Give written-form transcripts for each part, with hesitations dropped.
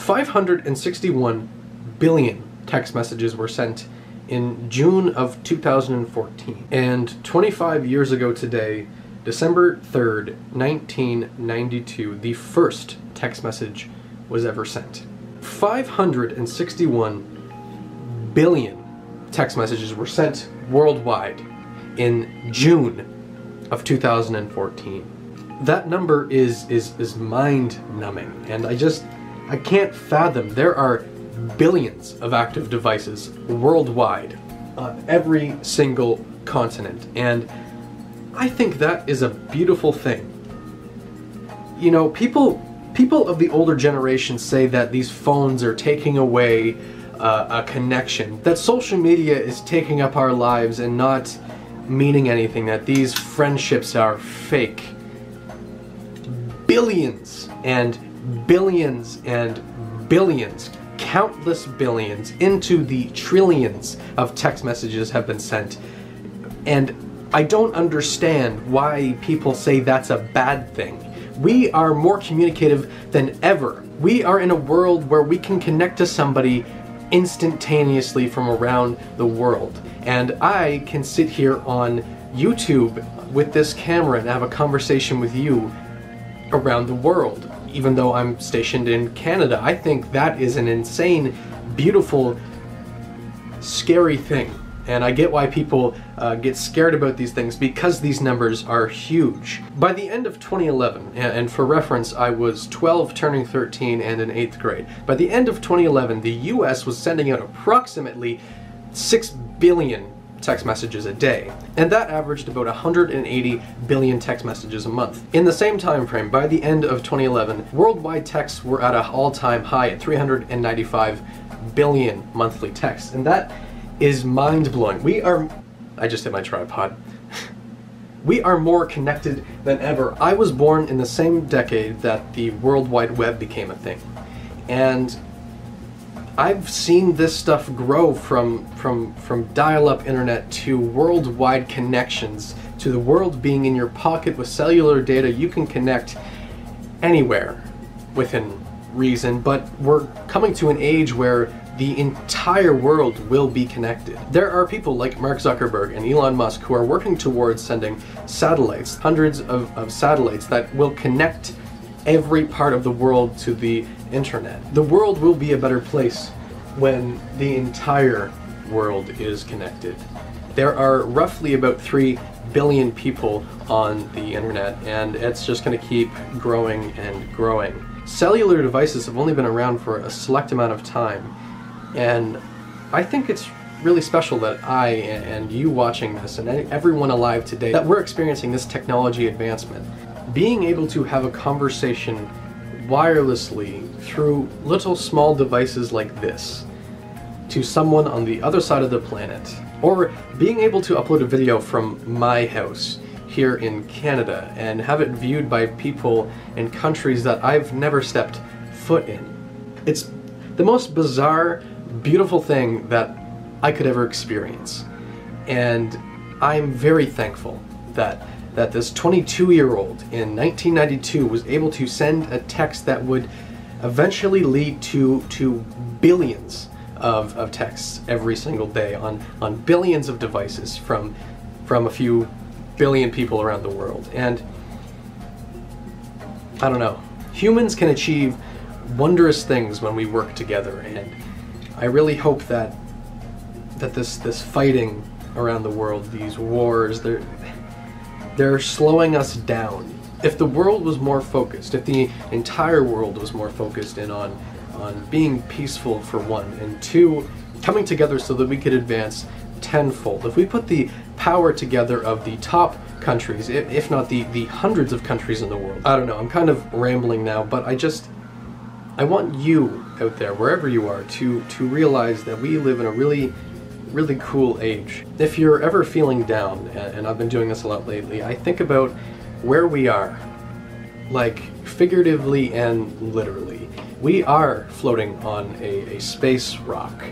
561 billion text messages were sent in June of 2014. And 25 years ago today, December 3rd, 1992, the first text message was ever sent. 561 billion text messages were sent worldwide in June of 2014. That number is mind-numbing, and I can't fathom. There are billions of active devices worldwide on every single continent, and I think that is a beautiful thing. You know, people of the older generation say that these phones are taking away a connection, that social media is taking up our lives and not meaning anything, that these friendships are fake. Billions and billions and billions, countless billions, into the trillions of text messages have been sent, and I don't understand why people say that's a bad thing. We are more communicative than ever. We are in a world where we can connect to somebody instantaneously from around the world. And I can sit here on YouTube with this camera and have a conversation with you around the world, even though I'm stationed in Canada. I think that is an insane, beautiful, scary thing. And I get why people get scared about these things, because these numbers are huge. By the end of 2011, and for reference, I was 12 turning 13 and in 8th grade. By the end of 2011, the US was sending out approximately 6 billion text messages a day, and that averaged about 180 billion text messages a month. In the same time frame, by the end of 2011, worldwide texts were at an all-time high at 395 billion monthly texts, and that is mind-blowing. I just hit my tripod. We are more connected than ever. I was born in the same decade that the World Wide Web became a thing, and I've seen this stuff grow from dial-up internet to worldwide connections, to the world being in your pocket with cellular data. You can connect anywhere within reason, but we're coming to an age where the entire world will be connected. There are people like Mark Zuckerberg and Elon Musk who are working towards sending satellites, hundreds of satellites that will connect every part of the world to the internet. The world will be a better place when the entire world is connected. There are roughly about 3 billion people on the internet, and it's just going to keep growing and growing. Cellular devices have only been around for a select amount of time, and I think it's really special that I and you watching this and everyone alive today, that we're experiencing this technology advancement. Being able to have a conversation wirelessly through little small devices like this to someone on the other side of the planet, or being able to upload a video from my house here in Canada and have it viewed by people in countries that I've never stepped foot in. It's the most bizarre, beautiful thing that I could ever experience, and I'm very thankful that this 22-year-old in 1992 was able to send a text that would eventually lead to billions of texts every single day on billions of devices from a few billion people around the world. And I don't know, humans can achieve wondrous things when we work together, and I really hope that this fighting around the world, these wars, they're slowing us down. If the world was more focused, if the entire world was more focused in on being peaceful for one, and two, coming together so that we could advance tenfold. If we put the power together of the top countries, if not the hundreds of countries in the world. I don't know, I'm kind of rambling now, but I want you out there, wherever you are, to realize that we live in a really cool age. If you're ever feeling down, and I've been doing this a lot lately, I think about where we are, like figuratively and literally. We are floating on a space rock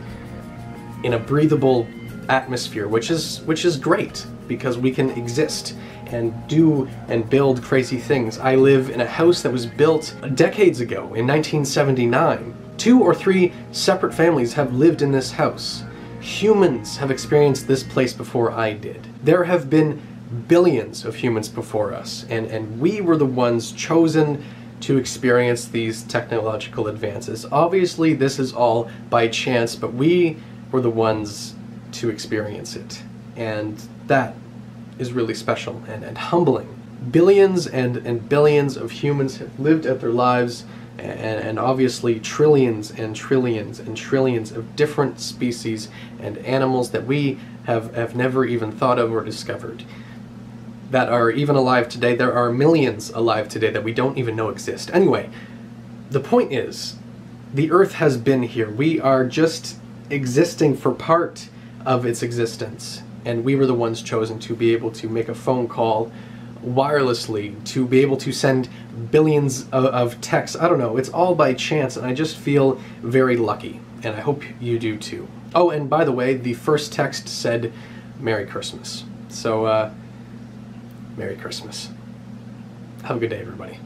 in a breathable atmosphere, which is great because we can exist and do and build crazy things. I live in a house that was built decades ago in 1979, 2 or 3 separate families have lived in this house. Humans have experienced this place before I did. There have been billions of humans before us, and we were the ones chosen to experience these technological advances. Obviously, this is all by chance, but we were the ones to experience it. And that is really special and humbling. Billions and billions of humans have lived out their lives, and obviously trillions and trillions and trillions of different species and animals that we have never even thought of or discovered that are even alive today. There are millions alive today that we don't even know exist. Anyway, the point is, the Earth has been here. We are just existing for part of its existence, and we were the ones chosen to be able to make a phone call wirelessly, to be able to send billions of texts. I don't know, it's all by chance, and I just feel very lucky, and I hope you do too. Oh, and by the way, the first text said Merry Christmas. So, Merry Christmas. Have a good day, everybody.